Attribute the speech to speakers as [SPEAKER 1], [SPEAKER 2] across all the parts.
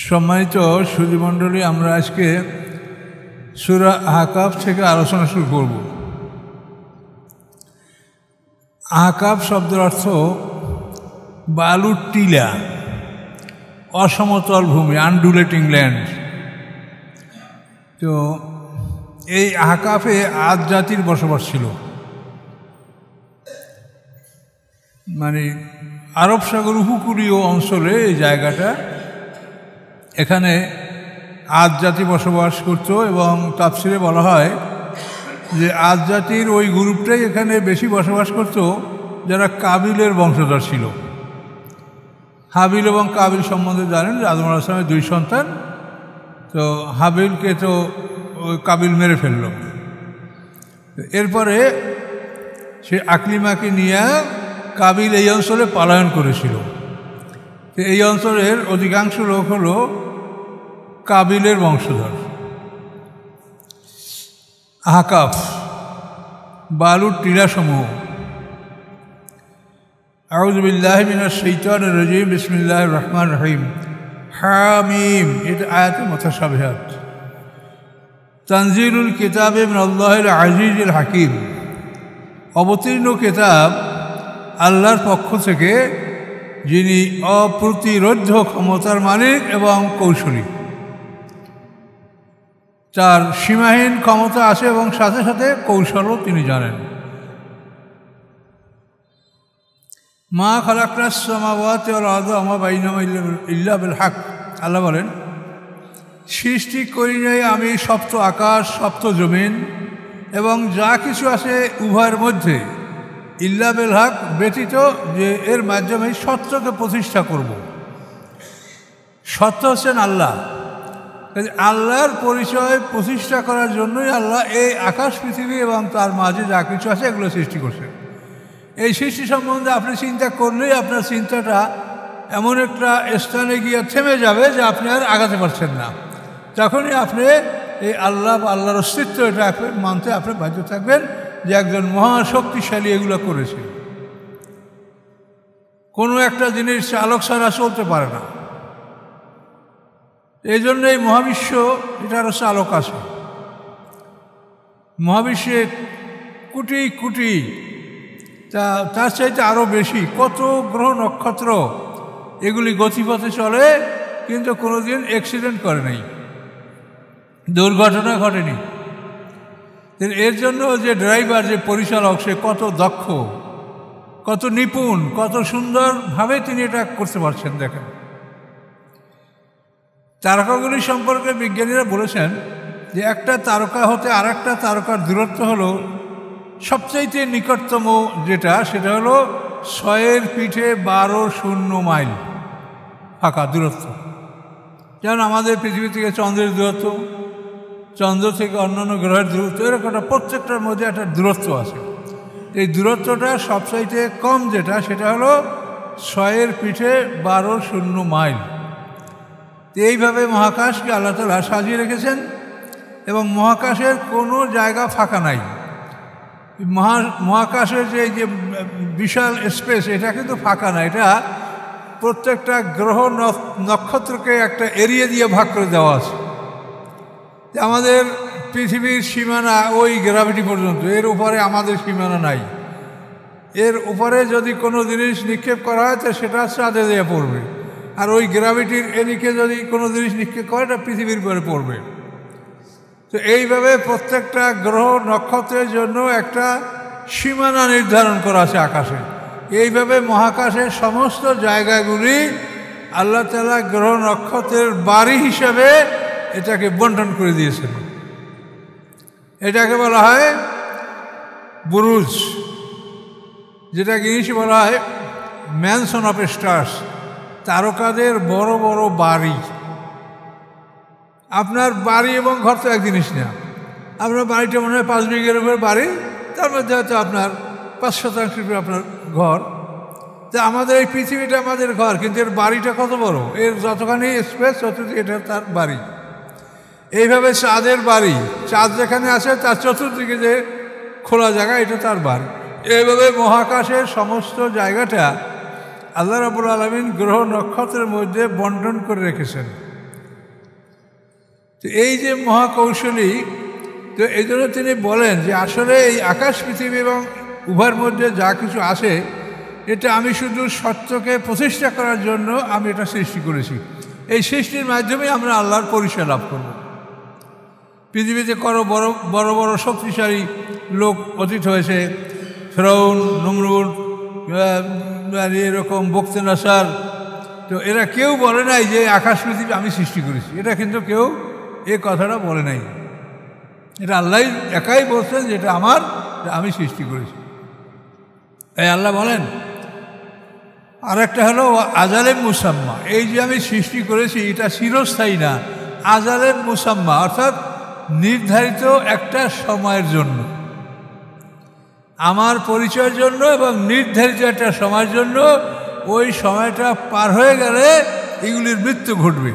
[SPEAKER 1] সম্মানিত সুধীমণ্ডলী, আমরা আজকে সূরা আহকাফ থেকে আলোচনা শুরু করব। আহকাফ শব্দের অর্থ বালুর টিলা, অসমতল ভূমি, আনডুলেটিং ল্যান্ড। তো এই আহকাফে আদ জাতির বসবাস ছিল, মানে আরব সাগর উপকূলীয় অঞ্চলে এই জায়গাটা। এখানে আদ জাতি বসবাস করত এবং তাফসিরে বলা হয় যে আদ জাতির ওই গ্রুপটাই এখানে বেশি বসবাস করত যারা কাবিলের বংশধর ছিল। হাবিল এবং কাবিল সম্বন্ধে জানেন, আদম আলাইহিস সালামের দুই সন্তান। তো হাবিলকে তো ওই কাবিল মেরে ফেলল। এরপরে সে আকলিমাকে নিয়ে কাবিল এই অঞ্চলে পলায়ন করেছিল। এই অঞ্চলের অধিকাংশ লোক হলো কাবিলের বংশধর। আহকাফ বালুর টিলাসমূহ। আউযু বিল্লাহি মিনাশ শাইতানির রাজিম, বিসমিল্লাহির রহমানির রহিম। হামিম, এটা আয়াতে মুতাশাবিহাত। তানজিলুল কিতাবে মিনাল্লাহিল আজিজিল হাকিম, অবতীর্ণ কিতাব আল্লাহর পক্ষ থেকে, যিনি অপ্রতিরোধ্য ক্ষমতার মালিক এবং কৌশলী। তার সীমাহীন ক্ষমতা আছে এবং সাথে সাথে কৌশলও তিনি জানেন। মা খালাকনাস সামাওয়াতি ওয়াল আরদা ওয়া মা বাইনাহুমা ইল্লা বিল হক। আল্লাহ বলেন, সৃষ্টি করি নাই আমি সপ্ত আকাশ, সপ্ত জমিন এবং যা কিছু আছে উভয়ের মধ্যে, ইল্লা বিল হক, ব্যতীত যে এর মাধ্যমে সত্যকে প্রতিষ্ঠা করব। সত্য হচ্ছেন আল্লাহ। আল্লাহর পরিচয় প্রতিষ্ঠা করার জন্যই আল্লাহ এই আকাশ পৃথিবী এবং তার মাঝে যা কিছু আছে এগুলো সৃষ্টি করছে। এই সৃষ্টি সম্বন্ধে আপনি চিন্তা করলেই আপনার চিন্তাটা এমন একটা স্থানে গিয়ে থেমে যাবে যে আপনি আর আগাতে পারছেন না। তখনই আপনি এই আল্লাহ বা আল্লাহর অস্তিত্ব এটা মানতে আপনি বাধ্য থাকবেন যে একজন মহাশক্তিশালী এগুলো করেছে। কোনো একটা জিনিস চালক ছাড়া চলতে পারে না। এই জন্য এই মহাবিশ্ব, এটারও চালক আছে। মহাবিশ্বে কোটি কোটি, তার চাইতে আরও বেশি কত গ্রহ নক্ষত্র, এগুলি গতিপথে চলে, কিন্তু কোনোদিন অ্যাক্সিডেন্ট করে নাই, দুর্ঘটনা ঘটেনি। এর জন্য যে ড্রাইভার, যে পরিচালক, সে কত দক্ষ, কত নিপুণ, কত সুন্দরভাবে তিনি এটা করতে পারছেন। দেখেন, তারকাগুলি সম্পর্কে বিজ্ঞানীরা বলেছেন যে একটা তারকা হতে আর একটা তারকার দূরত্ব হলো সবচাইতে নিকটতম যেটা, সেটা হলো 6 পিঠে 12 মাইল ফাঁকা দূরত্ব। যেমন আমাদের পৃথিবী থেকে চন্দ্রের দূরত্ব, চন্দ্র থেকে অন্যান্য গ্রহের দূরত্ব, এরকম একটা প্রত্যেকটার মধ্যে একটা দূরত্ব আছে। এই দূরত্বটা সবচাইতে কম যেটা, সেটা হলো 6 পিঠে 12 মাইল। এইভাবে মহাকাশকে আল্লাহ তাআলা সাজিয়ে রেখেছেন এবং মহাকাশের কোনো জায়গা ফাঁকা নাই। মহাকাশের যে বিশাল স্পেস, এটা কিন্তু ফাঁকা না। এটা প্রত্যেকটা গ্রহ নক্ষত্রকে একটা এরিয়া দিয়ে ভাগ করে দেওয়া আছে। আমাদের পৃথিবীর সীমানা ওই গ্র্যাভিটি পর্যন্ত, এর উপরে আমাদের সীমানা নাই। এর উপরে যদি কোনো জিনিস নিক্ষেপ করা হয় তো সেটা চাঁদে দিয়ে পড়বে, আর ওই গ্র্যাভিটির এদিকে যদি কোনো জিনিস নিক্ষেপ করে এটা পৃথিবীর উপরে পড়বে। তো এইভাবে প্রত্যেকটা গ্রহ নক্ষত্রের জন্য একটা সীমানা নির্ধারণ করা আছে আকাশে। এইভাবে মহাকাশের সমস্ত জায়গাগুলি আল্লাহ তাআলা গ্রহ নক্ষত্রের বাড়ি হিসাবে এটাকে বন্টন করে দিয়েছেন। এটাকে বলা হয় বুরুজ, যেটাকে ইংলিশে বলা হয় ম্যানশন অফ স্টার্স, তারকাদের বড় বড় বাড়ি। আপনার বাড়ি এবং ঘর তো এক জিনিস না। আপনার বাড়িটা মনে হয় 5 বিঘের উপর বাড়ি, তার মধ্যে হয়তো আপনার 5% আপনার ঘর। তা আমাদের এই পৃথিবীটা আমাদের ঘর, কিন্তু এর বাড়িটা কত বড়, এর যতখানি স্পেস ততদিকে এটা তার বাড়ি। এইভাবে চাঁদের বাড়ি, চাঁদ যেখানে আছে তার চতুর্দিকে যে খোলা জায়গা, এটা তার বাড়ি। এইভাবে মহাকাশের সমস্ত জায়গাটা আল্লাহ রাব্বুল আলামিন গ্রহ নক্ষত্রের মধ্যে বন্টন করে রেখেছেন। তো এই যে মহাকৌশলী, তো এই জন্য তিনি বলেন যে আসলে এই আকাশ পৃথিবী এবং উভয়ের মধ্যে যা কিছু আছে এটা আমি শুধু সত্যকে প্রতিষ্ঠা করার জন্য আমি এটা সৃষ্টি করেছি। এই সৃষ্টির মাধ্যমে আমরা আল্লাহর পরিচয় লাভ করব। পৃথিবীতে বড় বড় বড় শক্তিশালী লোক অতীত হয়েছে, ফেরাউন, নমরুদ, এরকম বখতেনাসার। তো এরা কেউ বলে নাই যে আকাশ পৃথিবী আমি সৃষ্টি করেছি, এটা কিন্তু কেউ এই কথাটা বলে নাই। এটা আল্লাহ একাই বলছেন যে এটা আমার, আমি সৃষ্টি করেছি। এই আল্লাহ বলেন। আর একটা হলো আজালে মুসাম্মা, এই যে আমি সৃষ্টি করেছি এটা চিরস্থায়ী না, আজালে মুসাম্মা অর্থাৎ নির্ধারিত একটা সময়ের জন্য, আমার পরিচয়ের জন্য এবং নির্ধারিত একটা সময়ের জন্য। ওই সময়টা পার হয়ে গেলে এগুলির মৃত্যু ঘটবে।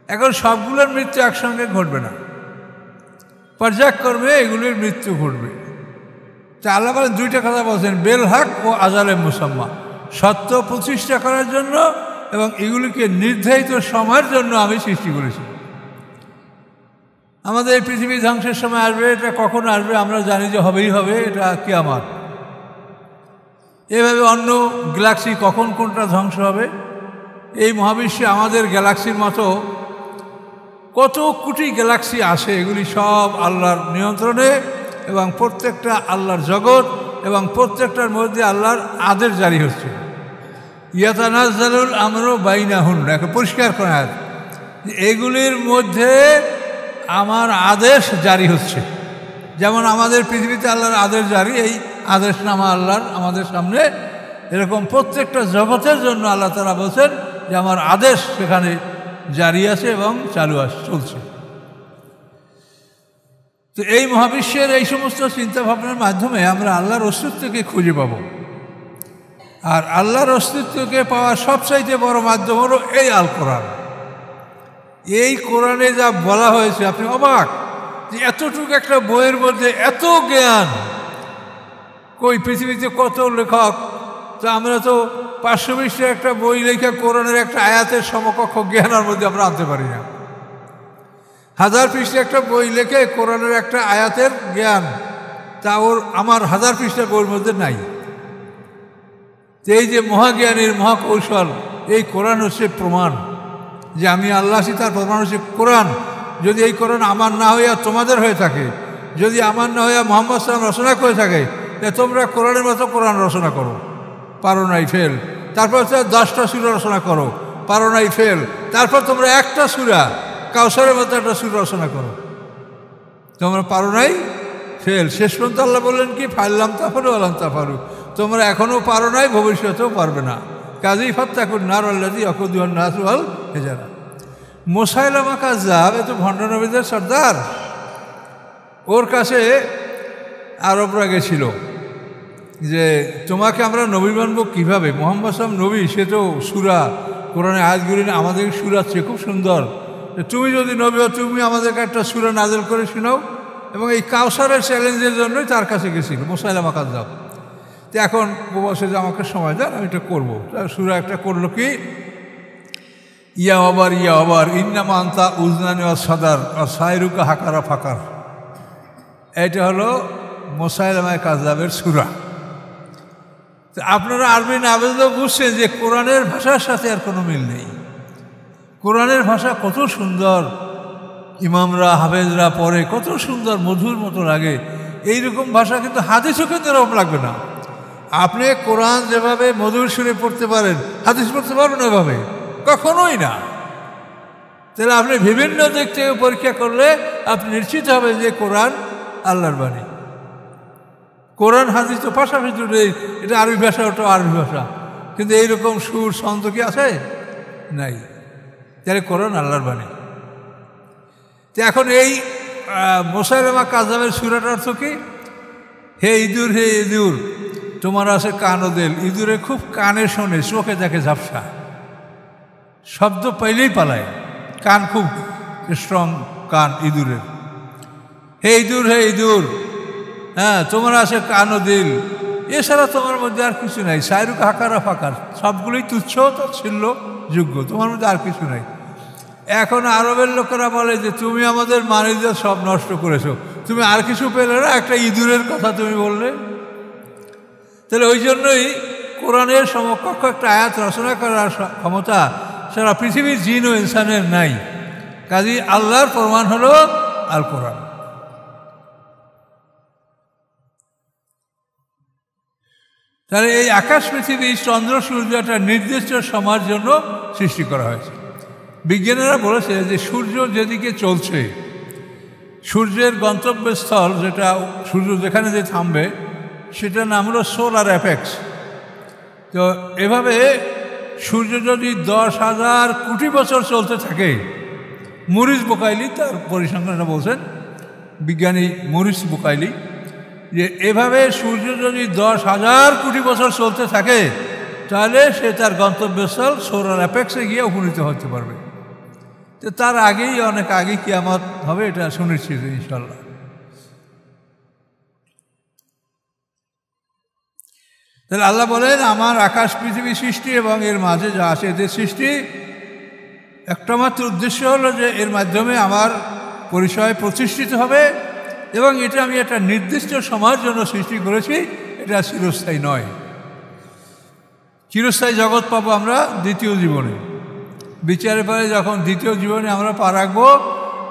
[SPEAKER 1] এখন সবগুলোর মৃত্যু একসঙ্গে ঘটবে না, পর্যায়ক্রমে এগুলির মৃত্যু ঘটবে। তা আল্লাহ বলেন দুইটা কথা বলছেন, বেল হক ও আজালে মুসাম্মা, সত্য প্রতিষ্ঠা করার জন্য এবং এগুলিকে নির্ধারিত সময়ের জন্য আমি সৃষ্টি করেছি। আমাদের এই পৃথিবী ধ্বংসের সময় আসবে, এটা কখন আসবে আমরা জানি যে হবেই হবে, এটা কিয়ামত। এভাবে অন্য গ্যালাক্সি কখন কোনটা ধ্বংস হবে, এই মহাবিশ্বে আমাদের গ্যালাক্সির মতো কত কোটি গ্যালাক্সি আছে, এগুলি সব আল্লাহর নিয়ন্ত্রণে এবং প্রত্যেকটা আল্লাহর জগৎ এবং প্রত্যেকটার মধ্যে আল্লাহর আদেশ জারি হচ্ছে। ইয়াতানাজ্জালুল আমরু বাইনাহুন, একটা পরিষ্কার করা আছে, এগুলির মধ্যে আমার আদেশ জারি হচ্ছে। যেমন আমাদের পৃথিবীতে আল্লাহর আদেশ জারি, এই আদেশনামা আল্লাহর আমাদের সামনে, এরকম প্রত্যেকটা জগতের জন্য আল্লাহ তাআলা বলছেন যে আমার আদেশ সেখানে জারি আছে এবং চলছে। তো এই মহাবিশ্বের এই সমস্ত চিন্তাভাবনার মাধ্যমে আমরা আল্লাহর অস্তিত্বকে খুঁজে পাব। আর আল্লাহর অস্তিত্বকে পাওয়ার সবচাইতে বড় মাধ্যম হলো এই আল কোরআন। এই কোরআনে যা বলা হয়েছে আপনি অবাক যে এতটুকু একটা বইয়ের মধ্যে এত জ্ঞান। কই পৃথিবীতে কত লেখক, তো আমরা তো 520 একটা বই লেখা কোরআনের একটা আয়াতের সমকক্ষ জ্ঞানের মধ্যে আমরা আনতে পারি না। 1000 পৃষ্ঠা একটা বই লেখে কোরআনের একটা আয়াতের জ্ঞান, তা আমার 1000 পৃষ্ঠা বইয়ের মধ্যে নাই। এই যে মহাজ্ঞানের মহাকৌশল, এই কোরআন হচ্ছে প্রমাণ যে আমি আল্লাহ আছি, তার প্রমাণ হচ্ছে কোরআন। যদি এই কোরআন আমার না হইয়া তোমাদের হয়ে থাকে, যদি আমার না হইয়া মুহাম্মদ সাল্লাল্লাহু আলাইহি ওয়াসাল্লাম রচনা করে থাকে, তোমরা কোরআনের মতো কোরআন রচনা করো, পারো নাই, ফেল। তারপর 10টা সূরা রচনা করো, পারো নাই, ফেল। তারপর তোমরা একটা সূরা কাউসারের মতো একটা সূরা রচনা করো, তোমরা পারো নাই, ফেল। শেষ পর্যন্ত আল্লাহ বললেন কি, ফাইল্লাম তাফারু আলাম তাফারু, তোমরা এখনও পারো নাই, ভবিষ্যতেও পারবে না। কাজেই ফাত্তাকুন নার আল্লাযী ওয়াকুদুহান নাস ওয়াল হিজারা। মুসাইলামা কাযযাব, এ তো ভণ্ড নবীদের সর্দার। ওর কাছে আরবরা গেছিল যে তোমাকে আমরা নবী মানব কীভাবে? মুহাম্মদ সাল্লাল্লাহু আলাইহি ওয়াসাল্লাম নবী, সে তো সূরা কোরআনে আয়াতগুলি আমাদের সূরাচ্ছে খুব সুন্দর, তুমি যদি নবী হও তুমি আমাদেরকে একটা সূরা নাযিল করে শোনাও। এবং এই কাউসারের চ্যালেঞ্জের জন্যই তার কাছে গেছিল মুসাইলামা কাযযাব। তো এখন বলছে যে আমাকে সময় দেন, আমি এটা করবো। সূরা একটা করলো কি, ইয়া আবার ইন্নামা আনতা উজনানি ওয়া সাদার ওয়া সাইরুকা হাকারা ফাকার। এটা হলো মুসাইলামা কাযযাবের সূরা। তো আপনারা আরবি না বুঝলেও বুঝছেন যে কোরআনের ভাষার সাথে আর কোনো মিল নেই। কোরআনের ভাষা কত সুন্দর, ইমামরা হাফেজরা পড়ে কত সুন্দর মধুর মতো লাগে। এইরকম ভাষা কিন্তু হাদিসও কিন্তু এরকম লাগবে না। আপনি কোরআন যেভাবে মধুর সুরে পড়তে পারেন, হাদিস পড়তে পারবেন এভাবে কখনোই না। তাহলে আপনি বিভিন্ন দিক থেকে পরীক্ষা করলে আপনি নিশ্চিত হবেন যে কোরআন আল্লাহর বাণী। কোরআন হাদিস তো পাশাপাশি দুটোই, এটা আরবি ভাষা, ওটা আরবি ভাষা, কিন্তু এইরকম সুর ছন্দ কি আছে? নাই। তাহলে কোরআন আল্লাহর বাণী। তো এখন এই মুসাইলামা কাযযাবের সূরাটার অর্থ কি? হে ইঁদুর, হে ইঁদুর, তোমার আছে কান ও দিল। ইঁদুরে খুব কানে শোনে, চোখে দেখে ঝাপসা, শব্দ পাইলেই পালায়, কান খুব স্ট্রং কান ইঁদুরের। হে ইঁদুর, হে ইঁদুর, হ্যাঁ তোমার আছে কান ও দিল, এছাড়া তোমার মধ্যে আর কিছু নাই। সাইরুক হাকারা ফাকার, সবগুলোই তুচ্ছ তো ছিল যোগ্য, তোমার মধ্যে আর কিছু নাই। এখন আরবের লোকেরা বলে যে তুমি আমাদের মানিজ্য সব নষ্ট করেছো, তুমি আর কিছু পেলে না, একটা ইঁদুরের কথা তুমি বললে। তাহলে ওই জন্যই কোরআনের সমকক্ষ একটা আয়াত রচনা করার ক্ষমতা সারা পৃথিবীর জিন ও ইনসানের নাই। কাজী আল্লাহর প্রমাণ হলো আল কোরআন। তাহলে এই আকাশ পৃথিবী চন্দ্র সূর্য একটা নির্দিষ্ট সময়ের জন্য সৃষ্টি করা হয়েছে। বিজ্ঞানীরা বলেছে যে সূর্য যেদিকে চলছে, সূর্যের গন্তব্যস্থল যেটা সূর্য যেখানে যে থামবে সেটার নাম হলো সোলার অ্যাপেক্স। তো এভাবে সূর্য যদি 10,000 কোটি বছর চলতে থাকে, মরিস বুকাইলি তার পরিসংখ্যানটা বলছেন, বিজ্ঞানী মরিস বুকাইলি, যে এভাবে সূর্য যদি 10,000 কোটি বছর চলতে থাকে তাহলে সে তার গন্তব্যস্থল সোলার অ্যাপেক্সে গিয়ে উপনীত হতে পারবে। তো তার আগেই, অনেক আগেই কিয়ামত হবে, এটা সুনিশ্চিত ইনশাল্লাহ। তাহলে আল্লাহ বলেন আমার আকাশ পৃথিবী সৃষ্টি এবং এর মাঝে যা আছে এদের সৃষ্টি একটা মাত্র উদ্দেশ্য হলো যে এর মাধ্যমে আমার পরিচয় প্রতিষ্ঠিত হবে, এবং এটা আমি একটা নির্দিষ্ট সময়ের জন্য সৃষ্টি করেছি, এটা চিরস্থায়ী নয়। চিরস্থায়ী জগৎ পাবো আমরা দ্বিতীয় জীবনে, বিচারের পরে যখন দ্বিতীয় জীবনে আমরা পা রাখবো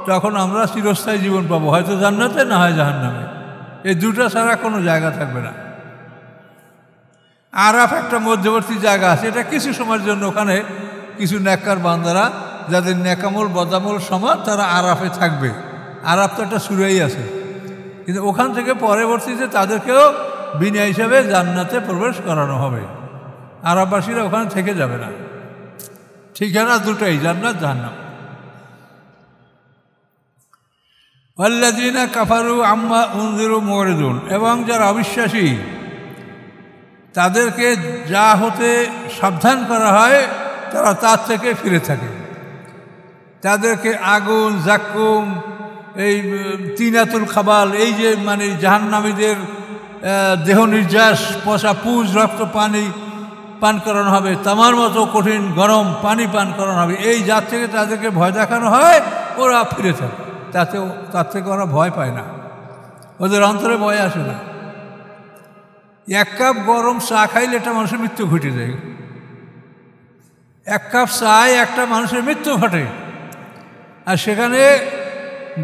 [SPEAKER 1] তখন আমরা চিরস্থায়ী জীবন পাবো, হয়তো জান্নাতে না হয় জাহান্নামে। এই দুটো ছাড়া কোনো জায়গা থাকবে না। আরাফ একটা মধ্যবর্তী জায়গা আছে, এটা কিছু সময়ের জন্য ওখানে কিছু নেককার বান্দারা যাদের নেকামল বদামল সমান তারা আরাফে থাকবে। আরাফ তো একটা সুরাই আছে, কিন্তু ওখান থেকে পরবর্তীতে তাদেরকেও বিনা হিসাবে জান্নাতে প্রবেশ করানো হবে। আরাফবাসীরা ওখানে থেকে যাবে না, ঠিকানা দুটোই, জান্নাত জাহান্নাম। ওয়াল্লাযীনা কাফারু আম্মা উনযিরু মুরিদুন, এবং যারা অবিশ্বাসী তাদেরকে যা হতে সাবধান করা হয় তারা তার থেকে ফিরে থাকে। তাদেরকে আগুন, জাক্কুম, এই তিনাতুল খাবাল, এই যে মানে জাহান্নামীদের দেহ নির্যাস, পচা পুজ, রক্ত পানি পান করানো হবে, তামার মতো কঠিন গরম পানি পান করানো হবে, এই যার থেকে তাদেরকে ভয় দেখানো হয় ওরা ফিরে থাকে। তার থেকে ওরা ভয় পায় না, ওদের অন্তরে ভয় আসে না। 1 কাপ গরম চা খাইলে একটা মানুষের মৃত্যু ঘটে যায়। 1 কাপ চায় একটা মানুষের মৃত্যু ঘটে, আর সেখানে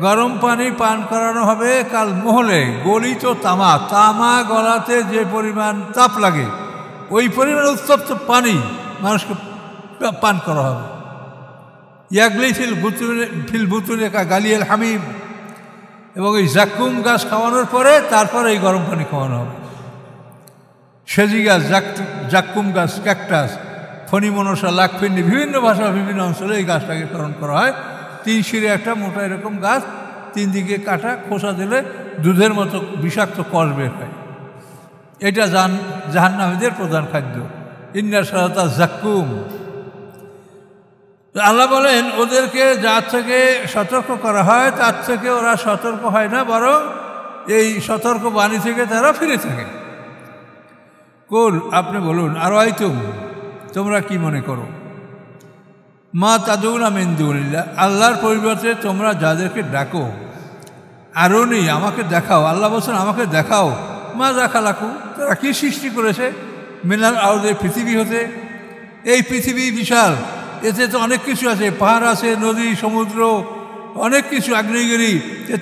[SPEAKER 1] গরম পানি পান করানো হবে কাল মহলে গলিত তামা। তামা গলাতে যে পরিমাণ তাপ লাগে ওই পরিমাণ উত্তপ্ত পানি মানুষকে পান করা হবে। ইয়াগলি ফিল বুতুনে গালিয়াল হামিম, এবং এই জাক্কুম গাছ খাওয়ানোর পরে তারপরে এই গরম পানি খাওয়ানো হবে। সেজি গাছ, জাক্কুম গাছ, ক্যাকটাস, ফণিমনসা, লাকফিন্ডি, বিভিন্ন ভাষা বিভিন্ন অঞ্চলে এই গাছটাকে পালন করা হয়। 3 শিরে একটা মোটা এরকম গাছ, 3 দিকে কাটা, খোসা দিলে দুধের মতো বিষাক্ত কষ বের হয়। এটা জাহান্নামীদের প্রধান খাদ্য। ইন্না সারাতা জাক্কুম। আল্লাহ বলেন ওদেরকে যার থেকে সতর্ক করা হয় তার থেকে ওরা সতর্ক হয় না, বরং এই সতর্ক বাণী থেকে তারা ফিরে থাকে। কুল, আপনি বলুন, আর তোমরা কি মনে করো, মা তাদউনা মিন দুনিল্লাহ, আল্লাহর পরিবর্তে তোমরা যাদেরকে ডাকো, আরোনি, আমাকে দেখাও। আল্লাহ বলছেন আমাকে দেখাও, মা খালাকু, তারা কি সৃষ্টি করেছে, মিনাল আরদে, পৃথিবী হতে। এই পৃথিবী বিশাল, এতে তো অনেক কিছু আছে, পাহাড় আছে, নদী, সমুদ্র, অনেক কিছু, আগ্নেয়গিরি।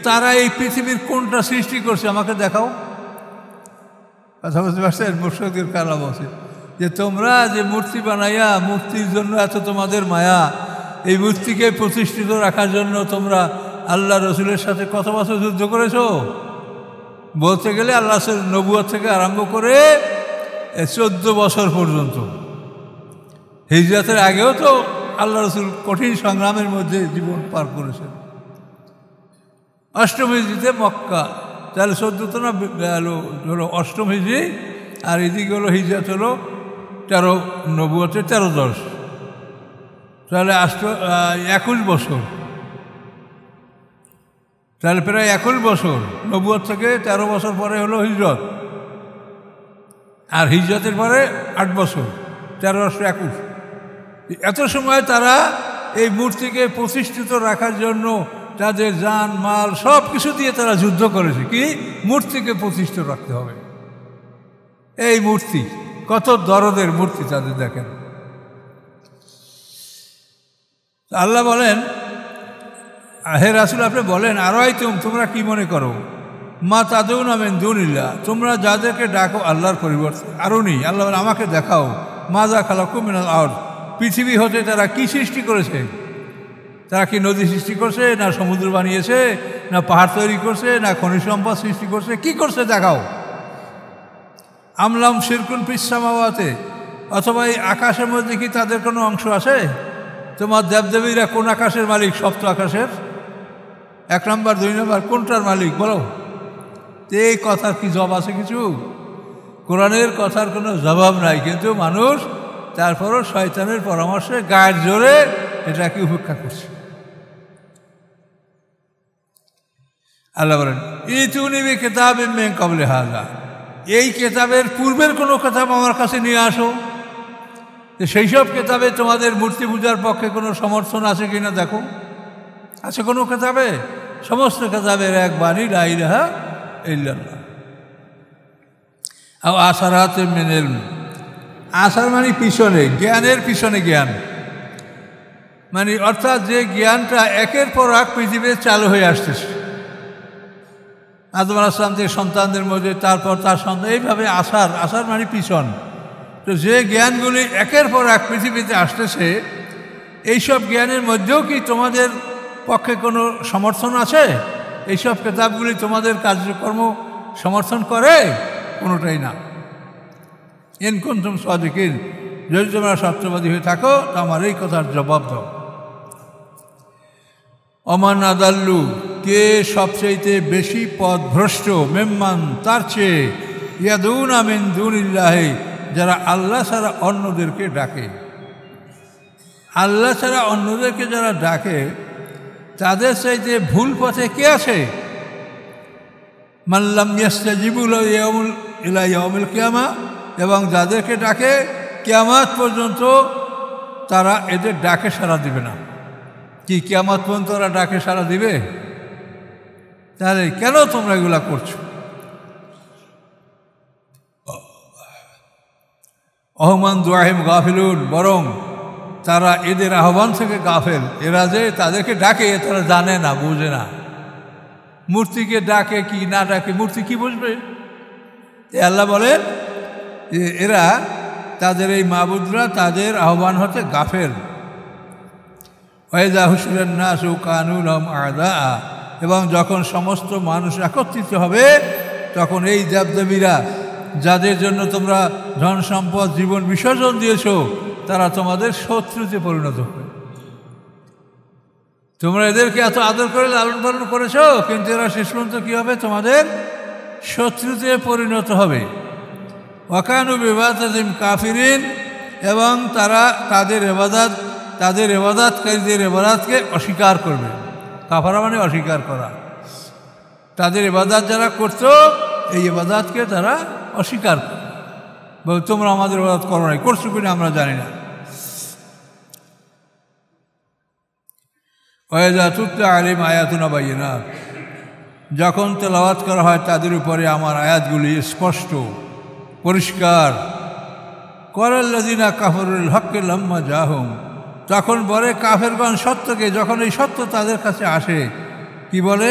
[SPEAKER 1] তারা এই পৃথিবীর কোনটা সৃষ্টি করছে আমাকে দেখাও। কথা বলতে পারছেন? মুর্শিদের কালা বলছে যে তোমরা যে মূর্তি বানাইয়া, মূর্তির জন্য এত তোমাদের মায়া, এই মূর্তিকে প্রতিষ্ঠিত রাখার জন্য তোমরা আল্লাহ রসুলের সাথে কত বছর যুদ্ধ করেছো? বলতে গেলে আল্লাহ নবুয়ত থেকে আরম্ভ করে 14 বছর পর্যন্ত। হিজরতের আগেও তো আল্লাহ রসুল কঠিন সংগ্রামের মধ্যে জীবন পার করেছেন। 8ম হিজরিতে মক্কা, তাহলে 14 তো না হলো 8ম হিজরি, আর এদিকে হলো হিজরত হলো 13, নবুয়তে 13-10, তাহলে 21 বছর, তাহলে প্রায় 21 বছর। নবুয়ত থেকে 13 বছর পরে হলো হিজরত, আর হিজরতের পরে 8 বছর, 13 + 21। এত সময় তারা এই মূর্তিকে প্রতিষ্ঠিত রাখার জন্য তাদের জান মাল সব কিছু দিয়ে তারা যুদ্ধ করেছে। কি মূর্তিকে প্রতিষ্ঠিত রাখতে হবে। এই মূর্তি কত দরদের মূর্তি তাদের, দেখেন। আল্লাহ বলেন, হে রাসূল আপনি বলেন, তোমরা কি মনে করো, মা তাদউনা মিন দুনিল্লাহ, তোমরা যাদেরকে ডাকো আল্লাহর পরিবর্তে, আরও নেই। আল্লাহ বলেন, আমাকে দেখাও, মাজা খালাকুম মিনাল আরদ, পৃথিবী হতে তারা কি সৃষ্টি করেছে। তারা কি নদী সৃষ্টি করছে, না সমুদ্র বানিয়েছে, না পাহাড় তৈরি করছে, না খনিজ সম্পদ সৃষ্টি করছে, কি করছে দেখাও। আমলাম শিরকুন ফিস সামাওয়াতে, অথবা এই আকাশের মধ্যে কি তাদের কোনো অংশ আছে। তোমার দেবদেবীরা কোন আকাশের মালিক, সপ্ত আকাশের 1 নম্বর 2 নম্বর কোনটার মালিক বলো। এই কথার কি জবাব আছে কিছু? কোরআনের কথার কোনো জবাব নাই, কিন্তু মানুষ তারপরও শয়তানের পরামর্শে গায়ের জোরে এটাকে উপেক্ষা করছে। আল্লাহ বলেন, ইতুনি বি কিতাবিম মিন ক্বাবলি হাযা, এই কিতাবের পূর্বের কোনো কিতাব আমার কাছে নিয়ে আসো। সেই সব কিতাবে তোমাদের মূর্তি পূজার পক্ষে কোনো সমর্থন আছে কিনা দেখো। আছে কোনো কিতাবে? সমস্ত কিতাবের এক বাণী, লা ইলাহা ইল্লাল্লাহ। আর আসারাত মিন ইলম, আসার মানে পিছনে, জ্ঞানের পিছনে জ্ঞান, মানে অর্থাৎ যে জ্ঞানটা একের পর এক পৃথিবীতে চালু হয়ে আসতেছে। আদম আলাইহিস সালাম থেকে সন্তানদের মধ্যে, তারপর তার সন্তান, এইভাবে আসার মানে পিছন। তো যে জ্ঞানগুলি একের পর এক পৃথিবীতে আসতেছে, এইসব জ্ঞানের মধ্যেও কি তোমাদের পক্ষে কোনো সমর্থন আছে? এইসব কিতাবগুলি তোমাদের কার্যকর্ম সমর্থন করে? কোনোটাই না। ইন কুনতুম সাদিকিন, যদি তোমরা সত্যবাদী হয়ে থাকো তো আমার এই কথার জবাব দাও। অমান আদাল্লু, কে সবচাইতে বেশি পথভ্রষ্ট, মেম্মান তার চেয়ে, ইয়াদুনা মিন দুনিল্লাহি, যারা আল্লাহ ছাড়া অন্যদেরকে ডাকে। আল্লাহ ছাড়া অন্যদেরকে যারা ডাকে, তাদের চাইতে ভুল পথে কে আছে? মাল্লাম ইয়াস্তাজিবু লাহু ইলা ইয়াউমিল কিয়ামা, এবং যাদেরকে ডাকে কিয়ামত পর্যন্ত তারা এদের ডাকে সাড়া দিবে না। কি কিয়ামত পর্যন্ত ওরা ডাকে সাড়া দিবে? তাহলে কেন তোমরা এগুলা করছো? অহমান দুআহিম গাফিলুন, বরং তারা এদের আহ্বান থেকে গাফেল। এরা যে তাদেরকে ডাকে তারা জানে না, বুঝে না। মূর্তিকে ডাকে কি না ডাকে, মূর্তি কি বুঝবে? আল্লাহ বলেন যে এরা, তাদের এই মাবুদরা তাদের আহ্বান হতে গাফেল। ওয়াইযা হুশিরান নাসু কানু লাহুম আ'দা, এবং যখন সমস্ত মানুষ একত্রিত হবে, তখন এই দেবদেবীরা, যাদের জন্য তোমরা ধন সম্পদ জীবন বিসর্জন দিয়েছ, তারা তোমাদের শত্রুতে পরিণত হবে। তোমরা এদেরকে এত আদর করে লালন পালন করেছ, কিন্তু এরা শেষ পর্যন্ত কী হবে? তোমাদের শত্রুতে পরিণত হবে। ওয়াকানু বিইবাদাতিহিম কাফিরিন, এবং তারা তাদের ইবাদতকারীদের ইবাদতকে অস্বীকার করবে। কাফারা মানে অস্বীকার করা। তাদের ইবাদত যারা করত, এই ইবাদতকে তারা অস্বীকার করে, বলে তোমরা আমাদের ইবাদত করো নাই, করছো কিনা আমরা জানি না। ওয়াইযা তুতলা আলাইহিম আয়াতুনা বাইয়িনাত, যখন তেলাওয়াত করা হয় তাদের উপরে আমার আয়াতগুলি স্পষ্ট পরিষ্কার। ক্বালাল্লাযিনা কাফারুল হক্কে লাম্মা জাহুম, তখন বলে কাফেরগণ সত্যকে, যখন এই সত্য তাদের কাছে আসে, কি বলে?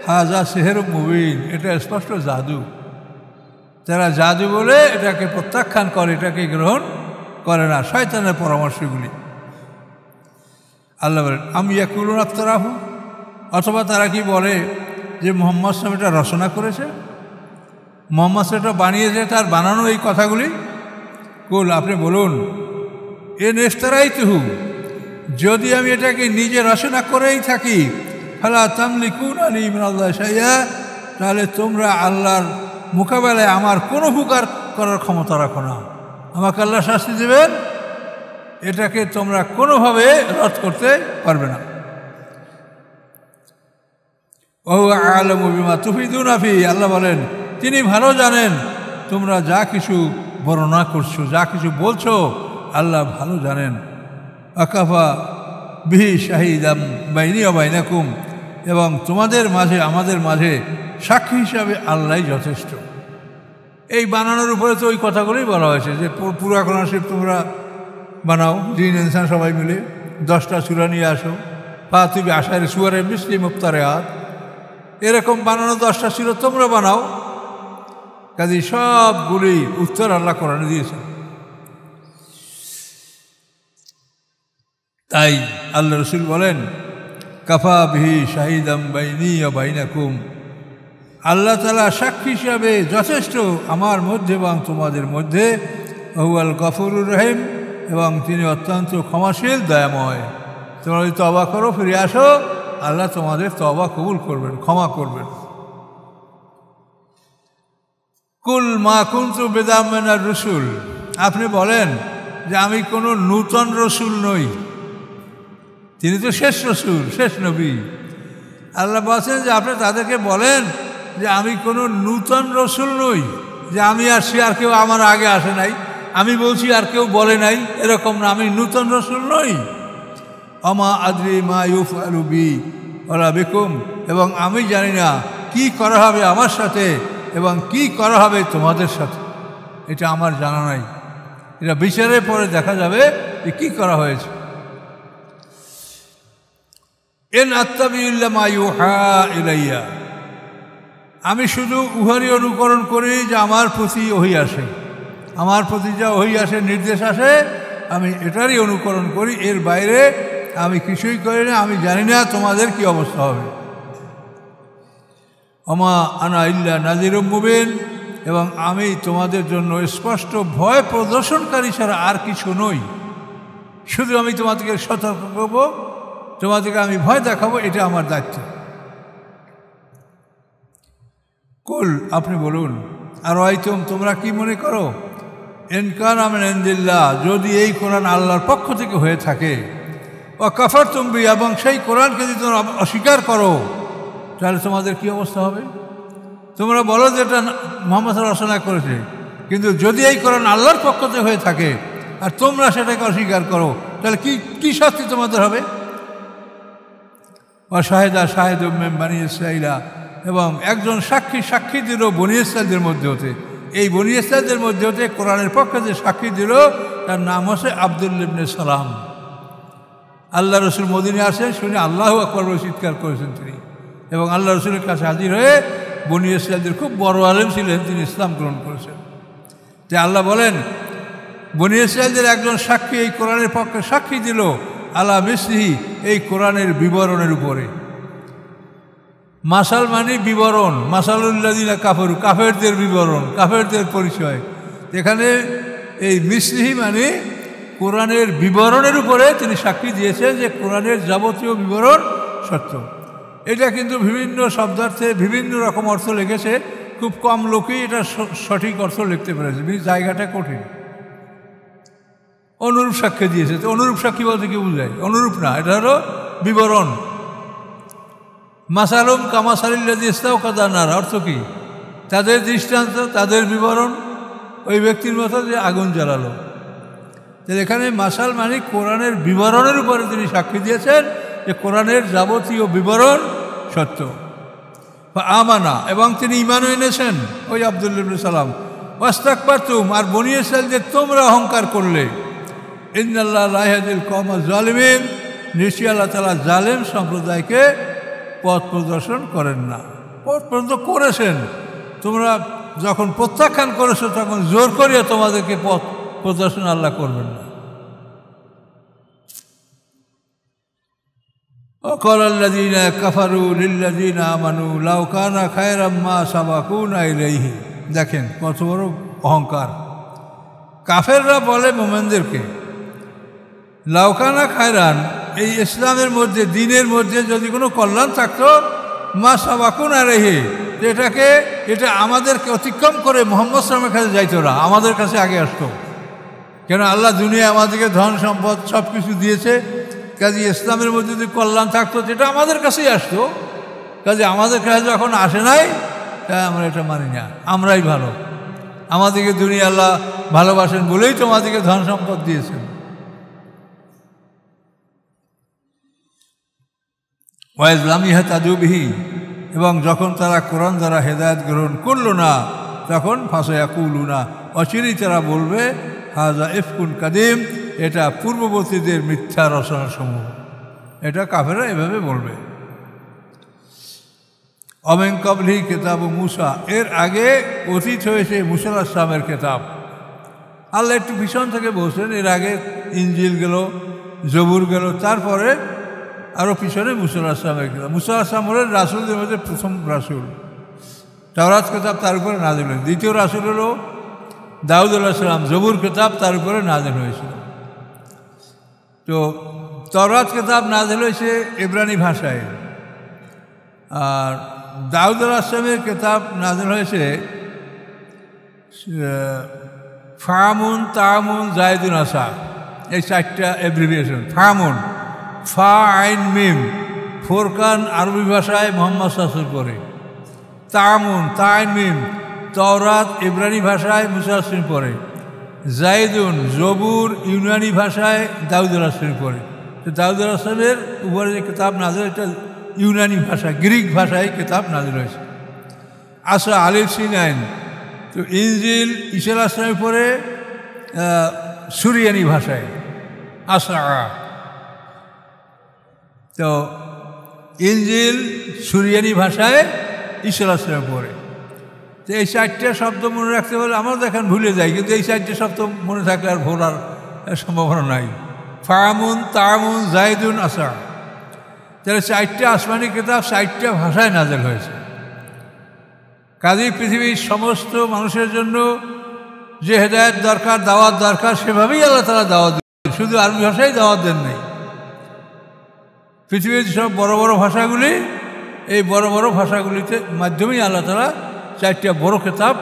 [SPEAKER 1] হাযা সিহরুম মুবিন, এটা স্পষ্ট জাদু। তারা জাদু বলে এটাকে প্রত্যাখ্যান করে, এটাকে গ্রহণ করে না, শয়তানের পরামর্শগুলি। আল্লাহ বলেন, আম ইয়াকুলুনা ইফতারাহু, অথবা তারা কি বলে যে মুহাম্মদ সাল্লাল্লাহু আলাইহি ওয়াসাল্লাম এটা রচনা করেছে, মুহাম্মদ সাল্লাল্লাহু আলাইহি ওয়াসাল্লাম বানিয়েছে, তার বানানো এই কথাগুলি। কুল, আপনি বলুন, ইন ইফতারাইতুহু, যদি আমি এটাকে নিজে রচনা করেই থাকি, ফালা তামলিকুনা লি মিনাল্লাহি শাইআ, তাহলে তোমরা আল্লাহর মোকাবেলায় আমার কোনো উপকার করার ক্ষমতা রাখো না। আমাকে আল্লাহ শাস্তি দেবেন, এটাকে তোমরা কোনোভাবে রদ করতে পারবে না। ওয়া আ'লামু বিমা তুফিদুনা ফি, আল্লাহ বলেন তিনি ভালো জানেন তোমরা যা কিছু বর্ণনা করছো, যা কিছু বলছো, আল্লাহ ভালো জানেন। আকাফা বিহি শাহিদাম বাইনি ওয়া বাইনাকুম, এবং তোমাদের মাঝে আমাদের মাঝে সাক্ষী হিসাবে আল্লাহ যথেষ্ট। এই বানানোর উপরে তো ওই কথাগুলোই বলা হয়েছে যে পুরা কোরআন শরীফ তোমরা বানাও, জিন ইনসান সবাই মিলে 10টা সূরা নিয়ে আসো, ফাতিবি আশারে সুয়ারে মিসলি মুফতারিয়াত, এরকম বানানো 10টা সূরা তোমরা বানাও। কাজে সবগুলি উত্তর আল্লাহ কোরআনে দিয়েছেন। তাই আল্লাহ রসুল বলেন, কাফা বিহি শাহিদাম বাইনি ওয়া বাইনাকুম, আল্লাহ তাআলা সাক্ষী হিসাবে যথেষ্ট আমার মধ্যে এবং তোমাদের মধ্যে, হুয়াল গফুরুর রহিম, এবং তিনি অত্যন্ত ক্ষমাশীল দয়াময়। তোমরা যদি তওবা করো, ফিরে আসো, আল্লাহ তোমাদের তওবা কবুল করবেন, ক্ষমা করবেন। কুল মা কুনতু বিদআম মিনার রসুল, আপনি বলেন যে আমি কোনো নূতন রসুল নই, তিনি তো শেষ রসুল, শেষ নবী। আল্লাহ বলছেন যে আপনি তাদেরকে বলেন যে আমি কোনো নূতন রসুল নই, যে আমি আসছি আর কেউ আমার আগে আসে নাই, আমি বলছি আর কেউ বলে নাই, এরকম না, আমি নূতন রসুল নই। আমা আদরি মা ইউফআলু বি ওয়ালা বিকুম, এবং আমি জানি না কি করা হবে আমার সাথে এবং কি করা হবে তোমাদের সাথে, এটা আমার জানা নাই। এটা বিচারের পরে দেখা যাবে যে কী করা হয়েছে। ইন আত্তাবি ইল্লা মা ইউহা ইলাইয়া, আমি শুধু উহারই অনুকরণ করি যে আমার প্রতি ওহী আসে, আমার প্রতি যা ওহী আসে, নির্দেশ আসে, আমি এটারই অনুকরণ করি, এর বাইরে আমি কিছুই করি না। আমি জানি না তোমাদের কি অবস্থা হবে। আমা আনা ইল্লা নাযিরুম মুবিন, এবং আমি তোমাদের জন্য স্পষ্ট ভয় প্রদর্শনকারী ছাড়া আর কিছু নই। শুধু আমি তোমাদেরকে সতর্ক করব, তোমাদেরকে আমি ভয় দেখাবো, এটা আমার দায়িত্ব। কুল, আপনি বলুন, আর আইতুম, তোমরা কি মনে করো, ইন কানা মিন ইনদিল্লাহ, যদি এই কোরআন আল্লাহর পক্ষ থেকে হয়ে থাকে, ওয়া কাফারতুম বি, এবং সেই কোরআনকে যদি তোমরা অস্বীকার করো, তাহলে তোমাদের কি অবস্থা হবে? তোমরা বলো যে এটা মুহাম্মদ সাল্লাল্লাহু আলাইহি ওয়াসাল্লাম করেছে, কিন্তু যদি এই কোরআন আল্লাহর পক্ষ থেকে হয়ে থাকে আর তোমরা সেটাকে অস্বীকার করো, তাহলে কি শাস্তি তোমাদের হবে? ওয়া শাহিদা শাহিদুম মিন বানি ইসরাঈলা, এবং একজন সাক্ষী দিল বনি ইসরাঈলদের মধ্যে হতে। এই বনি ইসরাঈলদের মধ্যে হতে কোরআনের পক্ষে যে সাক্ষী দিল তার নাম হচ্ছে আব্দুল্লাহ ইবনে সালাম। আল্লাহ রসুল মদিনে আসেন, শুনে আল্লাহু আকবার বলে চিৎকার করেছেন তিনি, এবং আল্লাহ রসুলের কাছে হাজির হয়ে বনি ইসরাঈলদের খুব বড় আলেম ছিলেন, তিনি ইসলাম গ্রহণ করেছেন। যে আল্লাহ বলেন, বনি ইসরাঈলদের একজন সাক্ষী এই কোরআনের পক্ষে সাক্ষী দিল আলা মিসলিহি, এই কোরআনের বিবরণের উপরে। মাসাল মানে বিবরণ, মাসালুল্লাযিনা কাফারু, কাফেরদের বিবরণ, কাফেরদের পরিচয়। এখানে এই মিসলিহি মানে কোরআনের বিবরণের উপরে তিনি সাক্ষী দিয়েছেন যে কোরআনের যাবতীয় বিবরণ সত্য। এটা কিন্তু বিভিন্ন শব্দার্থে বিভিন্ন রকম অর্থ লিখেছে, খুব কম লোকই এটা সঠিক অর্থ লিখতে পেরেছে, জায়গাটা কঠিন। অনুরূপ সাক্ষী দিয়েছে, তো অনুরূপ সাক্ষী বলতে কি বোঝায়? অনুরূপ না, এটা হলো বিবরণ। মাসালুম কামাসালিল্লাযী ইসতাওকাদা নার, অর্থ কি? তাদের দৃষ্টান্ত, তাদের বিবরণ ওই ব্যক্তির মতো যে আগুন জ্বালালো। এখানে মাসাল মানে কোরআনের বিবরণের উপরে তিনি সাক্ষী দিয়েছেন যে কোরআনের যাবতীয় বিবরণ সত্য। আমানা, এবং তিনি ঈমানও এনেছেন ওই আব্দুল্লাহ ইবনে সালাম। ওয়াস্তাকবারতুম, আর বনী ইসরাঈলদের তোমরা অহংকার করলে। ইন্নাল্লাহা লা ইয়াহদিল কওমাজ জালিমিন, নিশ্চয়ই আল্লাহ তাআলা জালেম সম্প্রদায়কে পথ প্রদর্শন করেন না। পথ প্রদর্শন করেছেন, তোমরা যখন প্রত্যাখ্যান করেছো তখন জোর করিয়া তোমাদেরকে পথ প্রদর্শন আল্লাহ করবেন না। ওয়াকালাল্লাযীনা কাফারু লিল্লাযীনা আমানু লাউ কানা খায়রাম মা সাবাকুনা ইলাইহি। দেখেন কত বড় অহংকার। কাফেররা বলে মোমেনদেরকে, লাউ কানা খায়রান, এই ইসলামের মধ্যে, দ্বীনের মধ্যে যদি কোনো কল্যাণ থাকতো, মা সাবাকুনা ইলাইহি, এটা আমাদেরকে অতিক্রম করে মুহাম্মদ সাল্লাল্লাহু আলাইহি ওয়াসাল্লামের কাছে যাইতো না, আমাদের কাছে আগে আসতো। কেন? আল্লাহ দুনিয়ায় আমাদেরকে ধন সম্পদ সব কিছু দিয়েছে, কাজে ইসলামের মধ্যে যদি কল্যাণ থাকতো যেটা আমাদের কাছেই আসতো। কাজে আমাদের কাছে যখন আসে নাই, তাই আমরা এটা মানি না, আমরাই ভালো, আমাদেরকে দুনিয়া আল্লাহ ভালোবাসেন বলেই তো আমাদেরকে ধন সম্পদ দিয়েছেন। ওয়াইজলাম ইহতাদু বিহি, এবং যখন তারা কোরআন দ্বারা হেদায়েত গ্রহণ করল না তখন ফাসায়াকুলুনা, অচিরেই তারা বলবে হাযা ইফকুন কাদিম, এটা পূর্ববর্তীদের মিথ্যা রচনাসমূহ। এটা কাফেররা এভাবে বলবে। অমিন ক্বাবলিহি কিতাব মূসা, এর আগে অতীত হয়েছে মূসা আলাইহিস সালামের কিতাব। আল্লাহ একটু পিছন থেকে বলছেন, এর আগে ইনজিল গেল, জবুর গেল, তারপরে আরও পিছনে মূসা আলাইহিস সালামের কিতাব। মূসা আলাইহিস সালাম হলেন রাসূলদের মধ্যে প্রথম রাসূল। তাওরাত কিতাব তার উপরে নাযিল হয়েছে। দ্বিতীয় রাসূল হলো দাউদ আলাইহিস সালাম, জবুর কিতাব তার উপরে নাযিল হয়েছিল। তো তাওরাত কিতাব নাযিল হয়েছে ইব্রানি ভাষায়, আর দাউদ আলাইহিস সালামের কিতাব নাযিল হয়েছে ফামুন, তামুন, জায়দুন, আসা, এই চারটা অ্যাব্রিভিয়েশন। ফামুন, ফা আইন মিম, ফোরকান আরবি ভাষায় মোহাম্মদ সাল্লাল্লাহু পরে। তামুন, তা আইন মিম, তাওরাত ইব্রানি ভাষায় মূসা আলাইহিস পরে। জায়দুন, জবুর ইউনানি ভাষায় দাউদ আলাইহিস পরে। তো দাউদ আলাইহিস সালামের উপরে যে কিতাব নাযিল, এটা ইউনানি ভাষা, গ্রিক ভাষায় কিতাব নাযিল হয়েছে। আসা, আলিফ সিন আইন। তো ইনজিল ঈসা আলাইহিস সালামের পরে সুরিয়ানি ভাষায় আসা। তো ইনজিল সুরিয়ানি ভাষায় ঈসা আলাইহিস সালামের পরে। তো এই চারটে শব্দ মনে রাখতে পারলে আমরা দেখেন ভুলে যাই, কিন্তু এই চারটে শব্দ মনে থাকলে আর ভোলার সম্ভাবনা নাই। ফামুন, তামুন, জায়দুন, আসা, তাহলে চারটে আসমানি কিতাব চারটে ভাষায় নাযিল হয়েছে। কাজেই পৃথিবীর সমস্ত মানুষের জন্য যে হেদায়েত দরকার, দাওয়াত দরকার, সেভাবেই আল্লাহ তাআলা দাওয়াত দেন, শুধু আরবি ভাষায় দাওয়াত দেন নাই। পৃথিবীর সব বড় বড় ভাষাগুলি, এই বড় বড় ভাষাগুলিতে মাধ্যমেই আল্লাহ তাআলা চারটা বড় কিতাব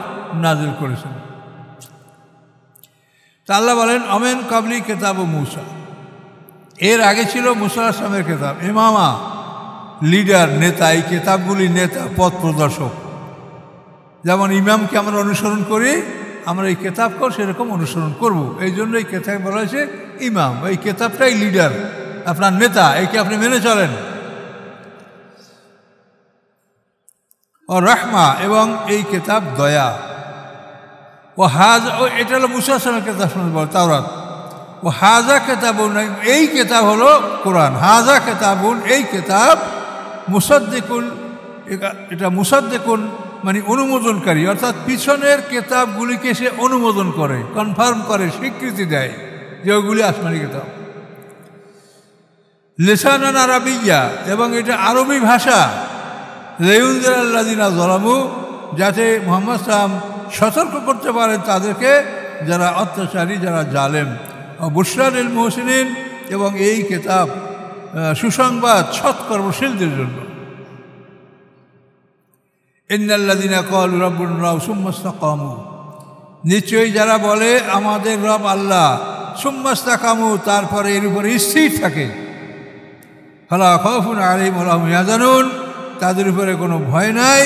[SPEAKER 1] নাযিল করেছেন। তা আল্লাহ বলেন অমিন ক্বাবলি কিতাব মূসা, এর আগে ছিল মূসা আলাইহিস সালামের কিতাব। ইমামা, লিডার, নেতা, এই কিতাবগুলি নেতা, পথ প্রদর্শক। যেমন ইমামকে আমরা অনুসরণ করি, আমরা এই কিতাবকেও সেরকম অনুসরণ করব। এই জন্য এই কিতাব বলা হয়েছে ইমাম। এই কিতাবটাই লিডার, আপনার নেতা, একে আপনি মেনে চলেন। ও রাহমা, এবং এই কিতাব দয়া। ও হাজা, এটা হলো মূসা আলাইহিস সালামের কিতাব শুনে বলে তাওরাত। ও হাজা কিতাবুন, এই কিতাব হলো কোরআন। হাজা কিতাবুন, এই কিতাব মুসাদ্দিকুল, এটা মুসাদ্দিকুন মানে অনুমোদনকারী, অর্থাৎ পিছনের কিতাবগুলিকে সে অনুমোদন করে, কনফার্ম করে, স্বীকৃতি দেয় যে ওগুলি আসমানি কিতাব। লিসানান আরাবিয়্যা, এবং এটা আরবি ভাষা। লিউনজিরাল্লাযিনা যালামু, যাতে মুহাম্মদ সাল্লাল্লাহু আলাইহি ওয়াসাল্লাম সতর্ক করতে পারেন তাদেরকে যারা অত্যাচারী, যারা জালেম। বুশরা লিল মুহসিনিন, এবং এই কিতাব সুসংবাদ সৎকর্মশীলদের জন্য। ইন্নাল্লাযিনা ক্বালু রাব্বুনাল্লাহু সুম্মা ইসতাকামু, নিশ্চয়ই যারা বলে আমাদের রব আল্লাহ, সুম্মা ইসতাকামু, তারপরে এর উপরে স্থির থাকে, ফালা খাউফুন আলাইহিম ওয়া লা হুম ইয়াহজানুন, তাদের উপরে কোনো ভয় নাই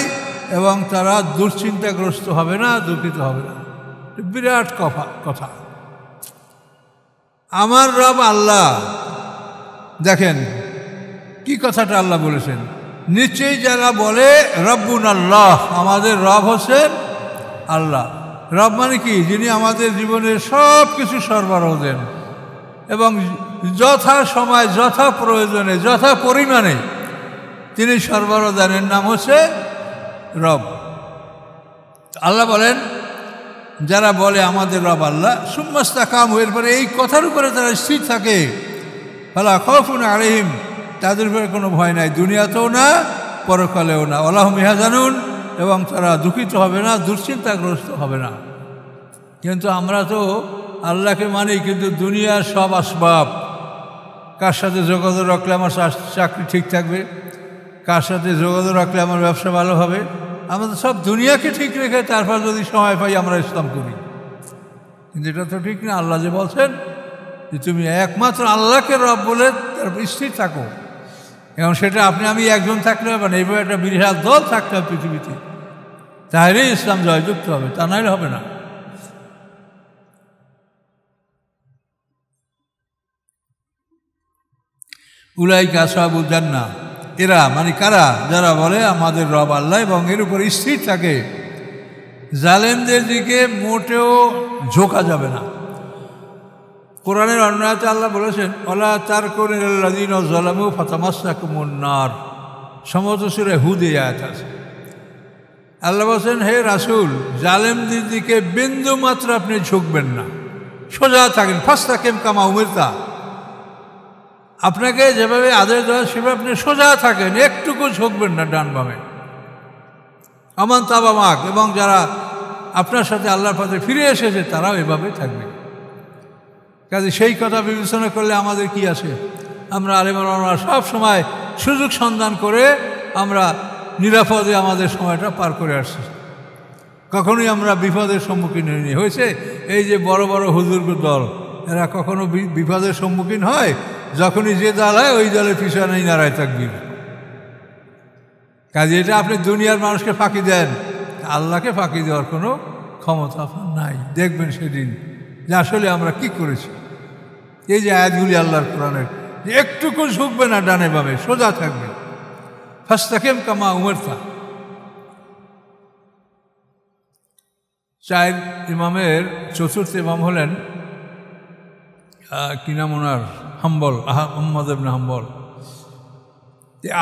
[SPEAKER 1] এবং তারা দুশ্চিন্তাগ্রস্ত হবে না, দুঃখিত হবে না। বিরাট কথা। আমার রব আল্লাহ, দেখেন কি কথাটা আল্লাহ বলেছেন। নিশ্চয়ই যারা বলে রব্বুন আল্লাহ, আমাদের রব হচ্ছেন আল্লাহ। রব মানে কি? যিনি আমাদের জীবনের সব কিছু সরবরাহ দেন এবং যথা সময়, যথা প্রয়োজনে, যথা পরিমাণে তিনি সরবরাহ দেনের নাম হচ্ছে রব। আল্লাহ বলেন যারা বলে আমাদের রব আল্লাহ, সুম্মা ইসতাকামু, এরপরে এই কথার উপরে তারা স্থির থাকে, ফালা খাউফুন আলাইহিম, তাদের উপরে কোনো ভয় নাই, দুনিয়াতেও না, পরকালেও না, ওয়া লা হুম ইয়াহজানুন, এবং তারা দুঃখিত হবে না, দুশ্চিন্তাগ্রস্ত হবে না। কিন্তু আমরা তো আল্লাহকে মানি, কিন্তু দুনিয়ার সব আসবাব, কার সাথে যোগাযোগ রাখলে আমার চাকরি ঠিক থাকবে, কার সাথে যোগাযোগ রাখলে আমার ব্যবসা ভালো হবে, আমাদের সব দুনিয়াকে ঠিক রেখে তারপর যদি সময় পাই আমরা ইসলাম করি। কিন্তু এটা তো ঠিক না। আল্লাহ যে বলছেন যে তুমি একমাত্র আল্লাহকে রব বলে তারপর স্থির থাকো, এবং সেটা আপনি আমি একজন থাকলে হবে না, এইভাবে একটা বিরাট দল থাকতে হবে পৃথিবীতে, তাহলেই ইসলাম জয়যুক্ত হবে, তা নাহলে হবে না। উলাইকা আসহাবুল জান্নাহ, এরা মানে কারা? যারা বলে আমাদের রব আল্লাহ এবং এর উপর স্থির থাকে, জালেমদের দিকে মোটেও ঝোঁকা যাবে না। কোরআনের অন্য আয়াতে আল্লাহ বলেছেন, ওয়ালা তারকুনাল্লাযীনা যালামু ফাতামাসসাকুমুন নার, সম্ভবত সূরা হুদে আয়াত আছে। আল্লাহ বলছেন, হে রাসূল, জালেমদের দিকে বিন্দু মাত্র আপনি ঝুঁকবেন না, সোজা থাকেন। ফাস্তাকিম কামা উমিরতা, আপনাকে যেভাবে আদেশ দেওয়া সেভাবে আপনি সোজা থাকেন, একটুকু ঝুঁকবেন না ডান বামে। আমান তাবা মাক, এবং যারা আপনার সাথে আল্লাহর পথে ফিরে এসেছে তারাও এভাবে থাকবে। কাজে সেই কথা বিবেচনা করলে আমাদের কি আছে? আমরা আলেম ওলামা সব সময় সুযোগ সন্ধান করে আমরা নিরাপদে আমাদের সময়টা পার করে আসছি। কখনোই আমরা বিপদের সম্মুখীন হইনি। হয়েছে এই যে বড় বড় হুজুর দল, এরা কখনো বিপদের সম্মুখীন হয় যখনই যে দল হয় ওই দলের পিছনেই নাড়ায় থাকবি। কাজে এটা আপনি দুনিয়ার মানুষকে ফাঁকি দেন, আল্লাহকে ফাঁকি দেওয়ার কোনো ক্ষমতা আপনার নাই। দেখবেন সেদিন যে আসলে আমরা কি করেছি। এই যে আয়াতগুলি আল্লাহর কোরআনের, যে একটুকু ঝুঁকবে না ডানে বামে, সোজা থাকবে। ফাস্তাকিম কামা উমিরতা। চার ইমামের চতুর্থ ইমাম হলেন কি নাম ওনার? হাম্বল, আহমদ ইবনে হাম্বল।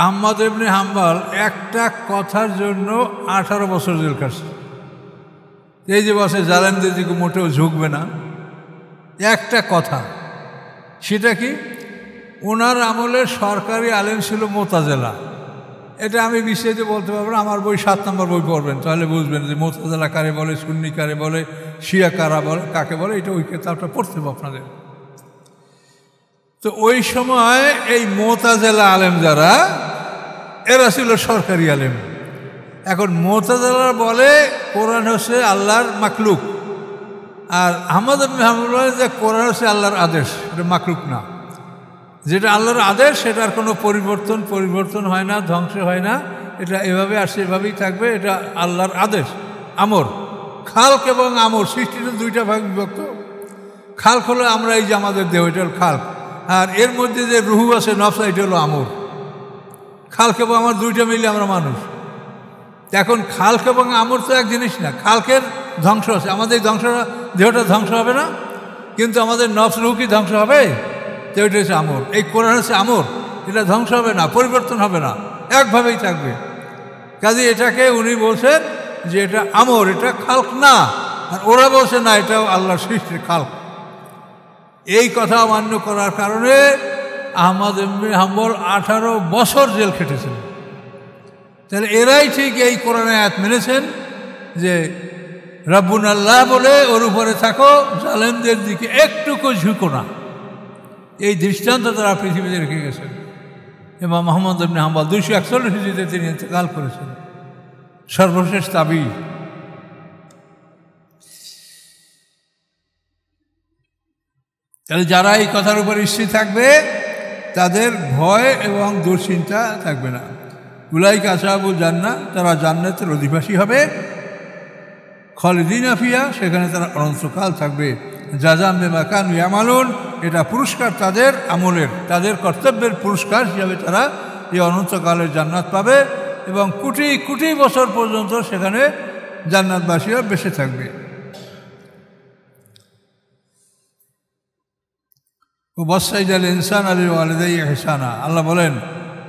[SPEAKER 1] আহমদ ইবনে হাম্বল একটা কথার জন্য 18 বছর জেল কাটছে। এই যে বসে জালেমদের দিকে মোটেও ঝুঁকবে না, একটা কথা। সেটা কি? ওনার আমলে সরকারি আলেম ছিল মুতাজিলা। এটা আমি বিস্তারিত বলতে পারবো না, আমার বই 7 নম্বর বই পড়বেন, তাহলে বুঝবেন যে মুতাজিলা কারে বলে, সুন্নি কারে বলে, শিয়া কারা বলে, কাকে বলে। এটা ওই কিতাবটা পড়তে হবে আপনাদের। তো ওই সময় এই মুতাজিলা আলেম যারা, এরা ছিল সরকারি আলেম। এখন মুতাজিলা বলে কোরআন হচ্ছে আল্লাহর মাকলুক, আর আহমদ ইবনে হাম্বল বলে যে কোরআন হচ্ছে আল্লাহর আদেশ, এটা মাকলুক না। যেটা আল্লাহর আদেশ সেটার কোনো পরিবর্তন হয় না, ধ্বংস হয় না, এটা এভাবে আসছে, এভাবেই থাকবে। এটা আল্লাহর আদেশ। আমর, খালক এবং আমর, সৃষ্টিতে দুইটা ভাগ বিভক্ত। খালক হলো আমরা, এই যে আমাদের দেহ, এটা হল খালক। আর এর মধ্যে যে রুহু আছে, নফস, এটা হলো আমর। খালক এবং আমর দুইটা মিলে আমরা মানুষ। এখন খালক এবং আমর তো এক জিনিস না। খালকের ধ্বংস আছে, আমাদের দেহটা ধ্বংস হবে না, কিন্তু আমাদের নফস রুহু কি ধ্বংস হবে? তো এটা হচ্ছে আমর। এই কোরআন হচ্ছে আমর, এটা ধ্বংস হবে না, পরিবর্তন হবে না, একভাবেই থাকবে। কাজে এটাকে উনি বলছেন যে এটা আমর, এটা খালক না। আর ওরা বলছে না, এটাও আল্লাহর সৃষ্টির খালক। এই কথা অমান্য করার কারণে আহমদ ইবনে হাম্বল 18 বছর জেল খেটেছেন। তাহলে এরাই ঠিক এই কোরআনের আয়াত মেনেছেন যে রব্বুন আল্লাহ বলে ওর উপরে থাকো, জালেমদের দিকে একটুকু ঝুঁকো না। এই দৃষ্টান্ত তারা পৃথিবীতে রেখে গেছেন। ইমাম আহমদ ইবনে হাম্বল 241 হিজরিতে তিনি ইন্তেকাল করেছেন, সর্বশেষ তাবি। তাহলে যারা এই কথার উপর স্থির থাকবে তাদের ভয় এবং দুশ্চিন্তা থাকবে না। উলাইকা আসহাবুল জান্নাহ, তারা জান্নাতের অধিবাসী হবে। খালিদিনা ফিহা, সেখানে তারা অনন্তকাল থাকবে। জাযাম বিমা কানু ইয়ামালুন, এটা পুরস্কার তাদের আমলের, তাদের কর্তব্যের পুরস্কার হিসাবে তারা এই অনন্তকালের জান্নাত পাবে এবং কোটি কোটি বছর পর্যন্ত সেখানে জান্নাতবাসীরা বেঁচে থাকবে। ওয়াসাইয়াল ইনসান আলী ওয়ালিদাইহি ইহসানা, আল্লাহ বলেন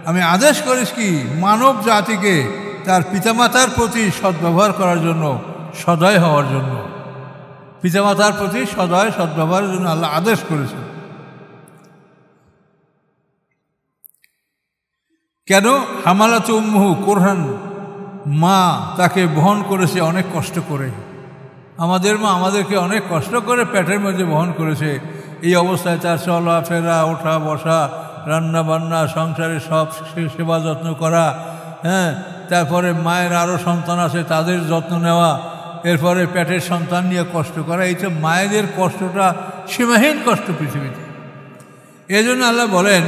[SPEAKER 1] আমি আদেশ করিস কি মানব জাতিকে তার পিতামাতার প্রতি সদ্ব্যবহার করার জন্য, সদয় হওয়ার জন্য। পিতামাতার প্রতি সদ্ব্যবহারের জন্য আল্লাহ আদেশ করেছেন। কেন? হামালাতু উম্মুহু কুরহান, মা তাকে বহন করেছে অনেক কষ্ট করে। আমাদের মা আমাদেরকে অনেক কষ্ট করে পেটের মধ্যে বহন করেছে। এই অবস্থায় তার চলা ফেরা, ওঠা বসা, রান্না বান্না, সংসারে সব সেবা যত্ন করা, তারপরে মায়ের আরও সন্তান আছে তাদের যত্ন নেওয়া, এরপরে পেটের সন্তান নিয়ে কষ্ট করা। এই তো মায়েদের কষ্টটা সীমাহীন কষ্ট পৃথিবীতে। এই জন্য আল্লাহ বলেন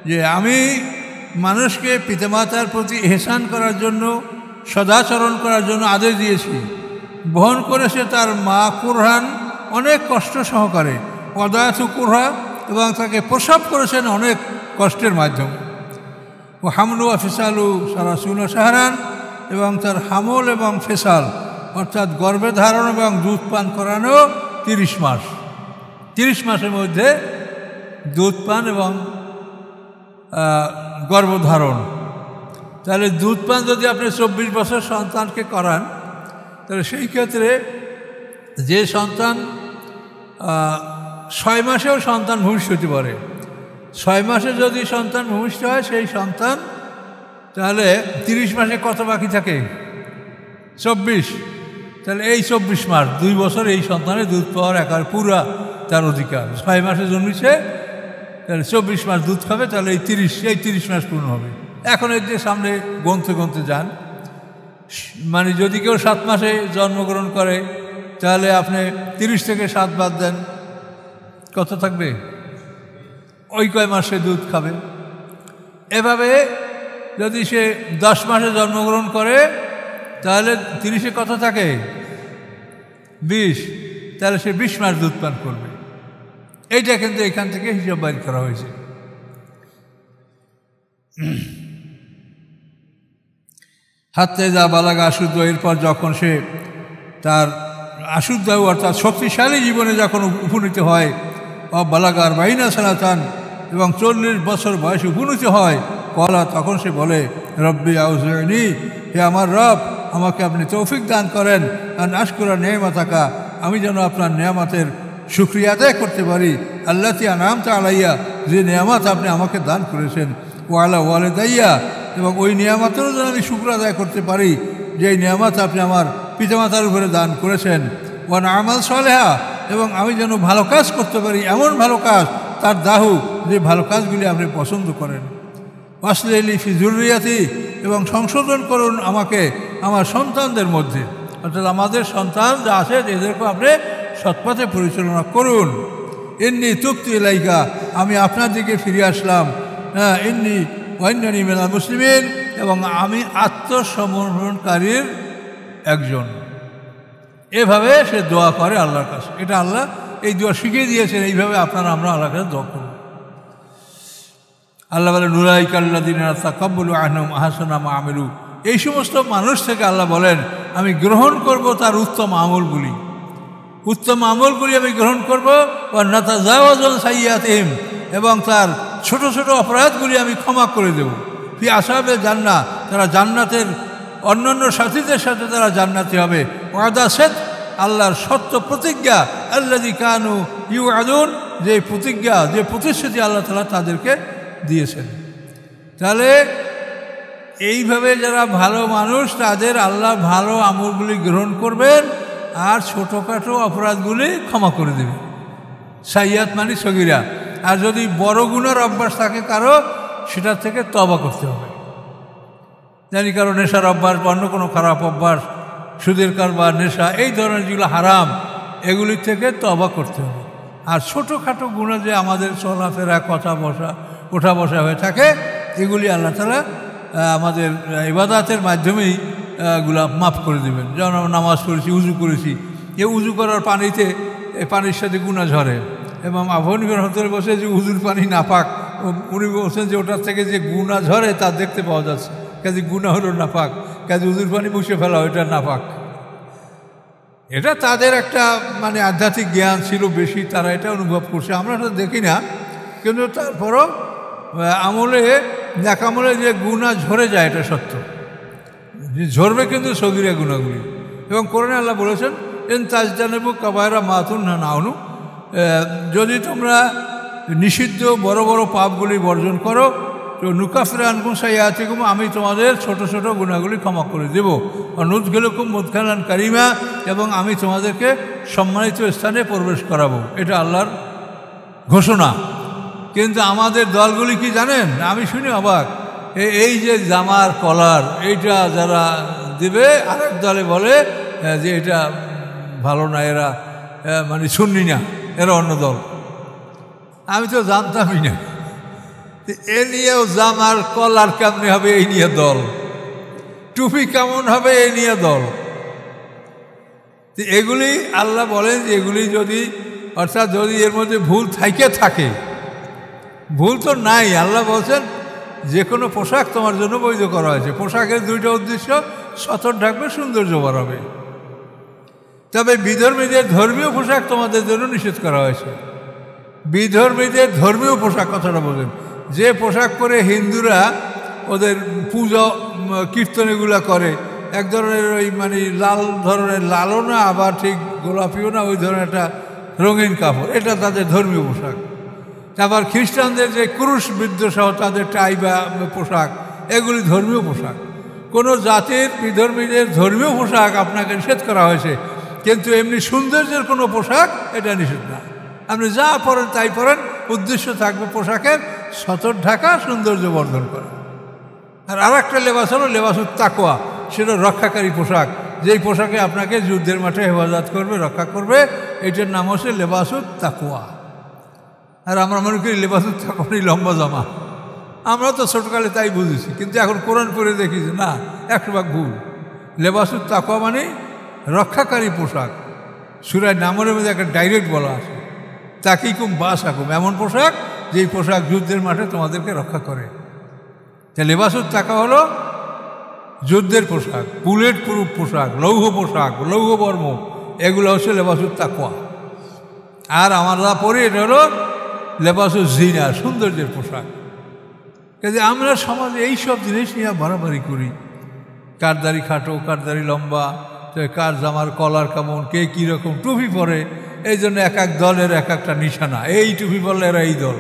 [SPEAKER 1] যে আমি মানুষকে পিতামাতার প্রতি ইহসান করার জন্য, সদাচরণ করার জন্য আদেশ দিয়েছি। বহন করেছে তার মা কুরহান, অনেক কষ্ট সহকারে। ওয়াদায়াতু কুরহা, এবং তাকে প্রসব করেছেন অনেক কষ্টের মাধ্যমে। ও হামলু ও ফেসালু সালাসুনা শাহরান, এবং তার হামল এবং ফেসাল অর্থাৎ গর্ভে ধারণ এবং দুধ পান করানো 30 মাস। 30 মাসের মধ্যে দুধ পান এবং গর্ভধারণ। তাহলে দুধ পান যদি আপনি 24 বছর সন্তানকে করান, তাহলে সেই ক্ষেত্রে যে সন্তান 6 মাসেও সন্তান ভূমিষ্ঠ হতে পারে, 6 মাসে যদি সন্তান ভূমিষ্ঠ হয় সেই সন্তান, তাহলে 30 মাসে কত বাকি থাকে? 24। তাহলে এই 24 মাস 2 বছর এই সন্তানের দুধ পাওয়ার একার পুরা তার অধিকার। 6 মাসে জন্মেছে, তাহলে 24 মাস দুধ খাবে, তাহলে এই 30 মাস পূর্ণ হবে। এখন এর যে সামনে গণতে যান, মানে যদি কেউ 7 মাসে জন্মগ্রহণ করে, তাহলে আপনি 30 থেকে 7 বাদ দেন, কত থাকবে? ওই কয় মাসে দুধ খাবে। এভাবে যদি সে 10 মাসে জন্মগ্রহণ করে, তাহলে 30-এ কত থাকে? 20। তাহলে সে 20 মাস দুধ পান করবে। এইটা কিন্তু এখান থেকে হিসাব বাইর করা হয়েছে। হাতে যা বালাগা আশুদ্ধ, এরপর যখন সে তার আশুদ্ধ অর্থাৎ শক্তিশালী জীবনে যখন উপনীত হয়, বালাগার বাইনা সালাতান, এবং 40 বছর বয়সে উপনীত হয়, কলা তখন সে বলে রব্বি আউযি'নি, হে আমার রব, আমাকে আপনি তৌফিক দান করেন, আন আশকুরা নি'মাতাকা, আমি যেন আপনার নিয়ামতের শুকরিয়া আদায় করতে পারি, আল্লাতী আন'আমতা আলাইয়া, যে নিয়ামত আপনি আমাকে দান করেছেন, ওয়া আলা ওয়ালিদাইয়া, এবং ওই নিয়ামতেরও যেন আমি শুকর আদায় করতে পারি, যে নিয়ামত আপনি আমার পিতামাতার উপরে দান করেছেন, ওয়া ন'আমাল সালেহা, এবং আমি যেন ভালো কাজ করতে পারি, এমন ভালো কাজ তার দাহু, যে ভালো কাজগুলি আপনি পছন্দ করেন, ওয়াসলিহি ফি যুররিয়াতি, এবং সংশোধন করুন আমাকে আমার সন্তানদের মধ্যে, অর্থাৎ আমাদের সন্তান যা আছে এদেরকে আপনি সৎপথে পরিচালনা করুন। ইন্নী তুবতু ইলাইকা, আমি আপনার দিকে ফিরে আসলাম, ইন্নী ওয়ান্নানি মিনাল মুসলিমিন, এবং আমি আত্মসমর্পণকারীর একজন। এভাবে সে দোয়া করে আল্লাহর কাছে। এটা আল্লাহ এই দোয়া শিখিয়ে দিয়েছেন, এইভাবে আপনারা আমরা আল্লাহর কাছে দোয়া করব। আল্লাহ বলেন উলাইকাল্লাযীনা তাকাব্বালু আনহুম আহসানা মা আমিলু, এই সমস্ত মানুষ থেকে আল্লাহ বলেন আমি গ্রহণ করব তার উত্তম আমলগুলি, উত্তম আমলগুলি আমি গ্রহণ করব, ওয়া নাতাজাওয়াজু আন সাইয়্যাতিহিম, এবং তার ছোট ছোট অপরাধগুলি আমি ক্ষমা করে দেব। ফি আসহাবিল জান্নাহ, তারা জান্নাতের অন্যান্য সাথীদের সাথে তারা জান্নাতি হবে। ওয়াদা সিদক, আল্লাহর সত্য প্রতিজ্ঞা, আল্লাযী কানু ইউআদুন, যে প্রতিজ্ঞা, যে প্রতিশ্রুতি আল্লাহ তাআলা তাদেরকে দিয়েছেন। তাহলে এইভাবে যারা ভালো মানুষ, তাদের আল্লাহ ভালো আমলগুলি গ্রহণ করবেন আর ছোটোখাটো অপরাধগুলি ক্ষমা করে দেবেন। সাইয়াত মানে সগীরা। আর যদি বড় গুনার অভ্যাস থাকে কারো, সেটা থেকে তওবা করতে হবে। জানি কারো নেশার অভ্যাস বা অন্য কোনো খারাপ অভ্যাস, সুদের কারবার, নেশা, এই ধরনের যেগুলো হারাম, এগুলির থেকে তওবা করতে হবে। আর ছোটোখাটো গুনাহ যে আমাদের চলাফেরা, কথা বসা, ওঠা বসা হয়ে থাকে, এগুলি আল্লাহ তাআলা আমাদের ইবাদতের মাধ্যমেই এগুলা মাফ করে দেবেন। যেমন আমরা নামাজ পড়েছি, উজু করেছি, এই উজু করার পানিতে এই পানির সাথে গুনাহ ঝরে, এবং আবু হানিফা রাহমাতুল্লাহ বসে যে উজুর পানি নাপাক, উনি বলছেন যে ওটার থেকে যে গুনাহ ঝরে তা দেখতে পাওয়া যাচ্ছে, কাজে গুনাহ হলো নাপাক, কাজে উজুর পানি মুছে ফেলা ওইটা নাপাক। এটা তাদের একটা মানে আধ্যাত্মিক জ্ঞান ছিল বেশি, তারা এটা অনুভব করছে, আমরা তো দেখি না। কিন্তু তারপরও আমলে, নেকামলে যে গুনাহ ঝরে যায় এটা সত্য, ঝরবে কিন্তু সগীরা গুনাহগুলি। এবং কোরআনে আল্লাহ বলেছেন ইন তাজতানিবু কাবায়রা মা তুনহানা আনহু, যদি তোমরা নিষিদ্ধ বড় বড় পাপগুলি বর্জন করো, তো নুকাফির আনকুম সাইয়্যাতিকুম, আমি তোমাদের ছোট ছোট গুনাহগুলি ক্ষমা করে দেব। আর নুদখিলুকুম মুদখালান কারিমা, এবং আমি তোমাদেরকে সম্মানিত স্থানে প্রবেশ করাবো। এটা আল্লাহর ঘোষণা। কিন্তু আমাদের দলগুলি কি জানেন, আমি শুনি অবাক, এই যে জামার কলার এইটা যারা দিবে, আরেক দলে বলে যে এটা ভালো না, এরা মানে সুন্নি না, এরা অন্য দল। আমি তো জানতামই না। এ নিয়েও জামার কলার কেমনি হবে এই নিয়ে দল, টুপি কেমন হবে এই নিয়ে দল। এগুলি আল্লাহ বলেন যে এগুলি যদি, অর্থাৎ যদি এর মধ্যে ভুল থাকে, ভুল তো নাই, আল্লাহ বলছেন যে কোনো পোশাক তোমার জন্য বৈধ করা হয়েছে। পোশাকের দুইটা উদ্দেশ্য, সতর ঢাকবে, সৌন্দর্য বাড়াবে। তবে বিধর্মীদের ধর্মীয় পোশাক তোমাদের জন্য নিষেধ করা হয়েছে। বিধর্মীদের ধর্মীয় পোশাক কথাটা বলেন, যে পোশাক পরে হিন্দুরা ওদের পূজা কীর্তন এগুলা করে, এক ধরনের ওই মানে লাল ধরনের, লালও না আবার ঠিক গোলাপিও না, ওই ধরনের একটা রঙিন কাপড়, এটা তাদের ধর্মীয় পোশাক। আবার খ্রিস্টানদের যে ক্রুশ বিদ্রোহ তাদের টাই বা পোশাক, এগুলি ধর্মীয় পোশাক। কোনো জাতির বিধর্মীদের ধর্মীয় পোশাক আপনাকে নিষেধ করা হয়েছে, কিন্তু এমনি সৌন্দর্যের কোনো পোশাক এটা নিষেধ না। আপনি যা পরেন তাই পরেন, উদ্দেশ্য থাকবে পোশাকের সতর ঢাকা, সৌন্দর্য বর্ধন করা। আর একটা লেবাস হলো লেবাসুত তাকওয়া, সেটা রক্ষাকারী পোশাক, যেই পোশাকে আপনাকে যুদ্ধের মাঠে হেফাজত করবে, রক্ষা করবে, এটার নাম হচ্ছে লেবাসুত তাকওয়া। আর আমরা মনে করি লেবাসুত তাকওয়া লম্বা জামা, আমরা তো ছোটকালে তাই বুঝেছি, কিন্তু এখন কোরআন পড়ে দেখি যে না, 100% ভুল। লেবাসুত তাকওয়া মানে রক্ষাকারী পোশাক। সূরা নামলের মধ্যে একটা ডাইরেক্ট বলা আছে, তাকিকুম বাসাকুম, এমন পোশাক যেই পোশাক যুদ্ধের মাঠে তোমাদেরকে রক্ষা করে। তা লেবাসুত তাকওয়া হলো যুদ্ধের পোশাক, বুলেট প্রুফ পোশাক, লৌহ পোশাক, লৌহ বর্ম, এগুলো হচ্ছে লেবাসুত তাকওয়া। আর আমরা পরে এটা হলো লেবাসুত জিনা, সৌন্দর্যের পোশাক। কাজে আমরা সমাজে এইসব জিনিস নিয়ে বাড়াবাড়ি করি, কার দাড়ি খাটো, কার দাড়ি লম্বা, কার জামার কলার কেমন, কে কীরকম টুপি পরে। এই জন্য এক এক দলের এক একটা নিশানা, এই টুপি পরলে এরা এই দল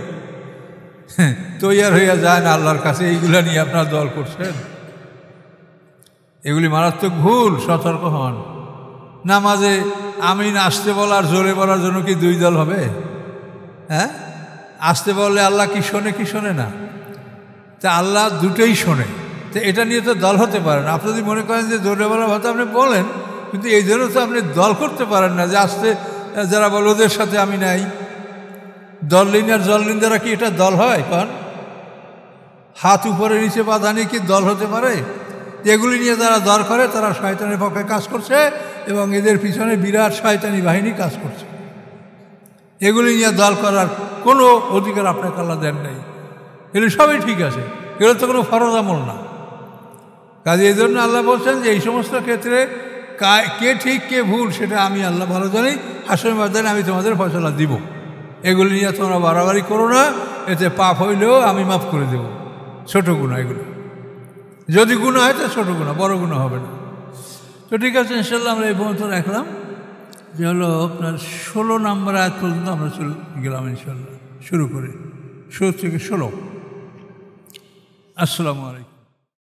[SPEAKER 1] তৈয়ার হইয়া যায় না আল্লাহর কাছে। এইগুলা নিয়ে আপনার দল করছেন, এগুলি মারাত্মক ভুল। সতর্ক হন। নামাজে আমিন আসতে বলার, জোরে বলার জন্য কি দুই দল হবে? হ্যাঁ, আসতে বললে আল্লাহ কি শোনে কি শোনে না? তা আল্লাহ দুটোই শোনে। তো এটা নিয়ে তো দল হতে পারে না। আপনি যদি মনে করেন যে জোরে বলার কথা আপনি বলেন, কিন্তু এই জন্য তো আপনি দল করতে পারেন না যে আসতে যারা বলে ওদের সাথে আমি নাই। দললিন আর জললিন দ্বারা কি এটা দল হয়? কারণ হাত উপরে নিচে বাঁধা নিয়ে কি দল হতে পারে? এগুলি নিয়ে যারা দল করে তারা শয়তানের পক্ষে কাজ করছে, এবং এদের পিছনে বিরাট শয়তানি বাহিনী কাজ করছে। এগুলি নিয়ে দল করার কোনো অধিকার আপনাকে আল্লাহ দেন নাই। এগুলি সবই ঠিক আছে, এগুলো তো কোনো ফরজ আমল না। কাজে এই জন্য আল্লাহ বলছেন যে এই সমস্ত ক্ষেত্রে কে ঠিক কে ভুল সেটা আমি আল্লাহ ভালো জানি, হাসরের ময়দানে আমি তোমাদের ফয়সালা দিব। এগুলি নিয়ে তোমরা বাড়াবাড়ি করো না, এতে পাপ হইলেও আমি মাফ করে দেব। ছোট গুনাহ এগুলো, যদি গুনাহ হয় তো ছোটো গুনাহ, বড় গুনাহ হবে না। তো ঠিক আছে, ইনশাল্লাহ আমরা এই পর্যন্ত রাখলাম, যে হলো আপনার 16 নম্বর আয়াত পর্যন্ত আমরা গেলাম ইনশাল্লাহ, শুরু করে 16 থেকে 16। আসসালামু আলাইকুম।